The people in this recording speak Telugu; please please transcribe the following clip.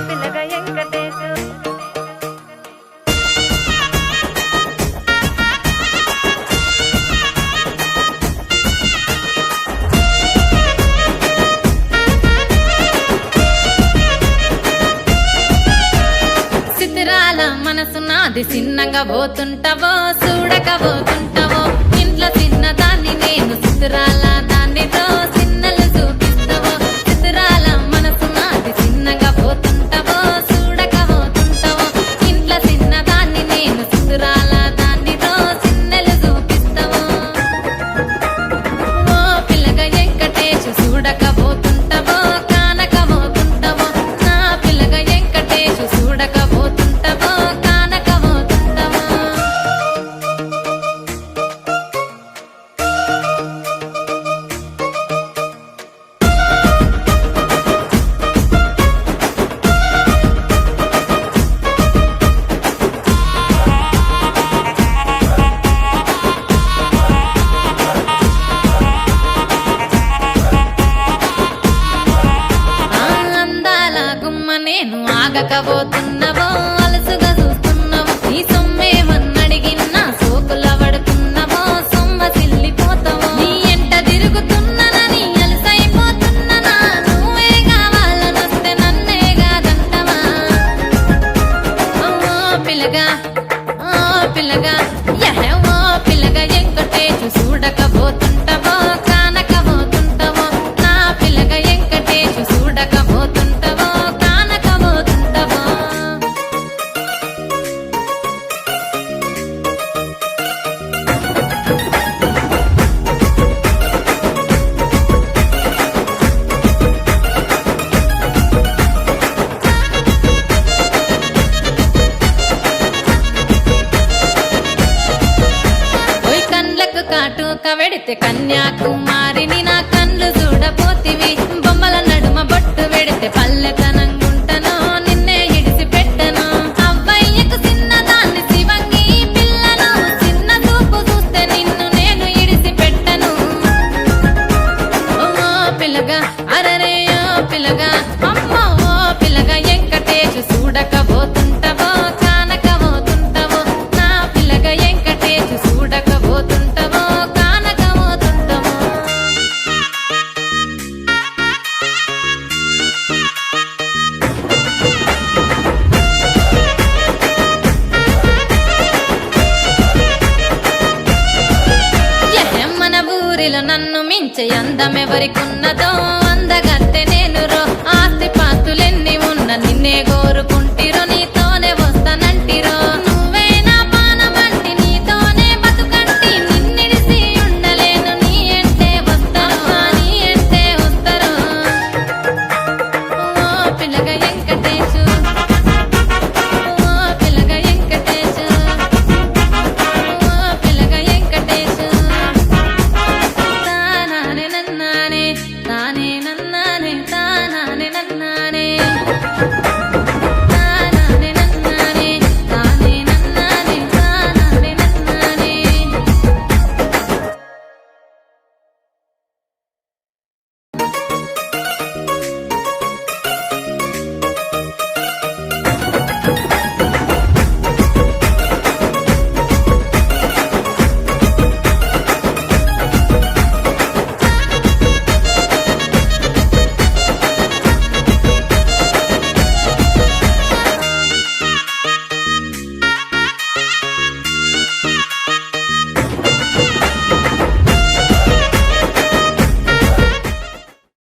పిల్లగా వెంకటేశు సితిరాల మనసు నాది చిన్నగా పోతుంటావో చూడక పోతుంటావో ఇంట్లో చిన్నదాన్ని నేను సితిరాల దానితో చిన్నలు చూపిస్తావో సితిరాల మనసు నాది చిన్నగా పోతుంటావో చూడక పోతుంటావో ఇంట్లో చిన్నదాన్ని నేను సితిరాల దానితో చిన్నలు చూపిస్తావో ఓ పిల్లగా వెంకటేశు చూడక పోతుంటావో కానక పోతుంటావో నా పిల్లగా వెంకటేశు చూడక పోతుంటావో కానక పోతుంటావో అందాల గుమ్మ నేను ఆగకపోతున్నవో అలసుగా చూస్తున్నవో నీ సొమ్మేమన్నడిగిన్నా సోకుల పడుతున్నవో సొమ్మ సిల్లిపోతావో నీ ఎంట తిరుగుతున్ననని అలసైపోతున్ననా నువ్వే కావాలనొస్తే నన్నే కాదంటవా ఓ పిల్లగా ఓ పిల్లగా ఓ పిల్లగా వెంకటేశు చూడకపోతుంటావో కానకపోతుంటావో నా పిల్లగా వెంకటేశు చూడకపోతుంటావో కానకపోతుంటావో ఓయ్ కండ్లకు కాటుక వెడితే కన్యాకుమారిని నా కండ్లు చూడపోతివి బొమ్మల నడుమ బొట్టు వెడితే పల్లెతనంగుంటను నిన్నే ఇడిసి పెట్టను అవ్వయ్యకు చిన్నదాన్ని శివంగి పిల్లను చిన్న చూపు చూస్తే నిన్ను నేను ఇడిసి పెట్టను ఓ పిల్లగా అరరే ఓ పిల్లగా అమ్మో ఓ పిల్లగా వెంకటేశు చూడకపోతుంటావో కానకపోతుంటావో నా పిల్లగా వెంకటేశు చూడకపోతుంటావో కానకపోతుంటావో మన ఊరిలో నన్ను మించే అందమెవరికున్నదో అందగా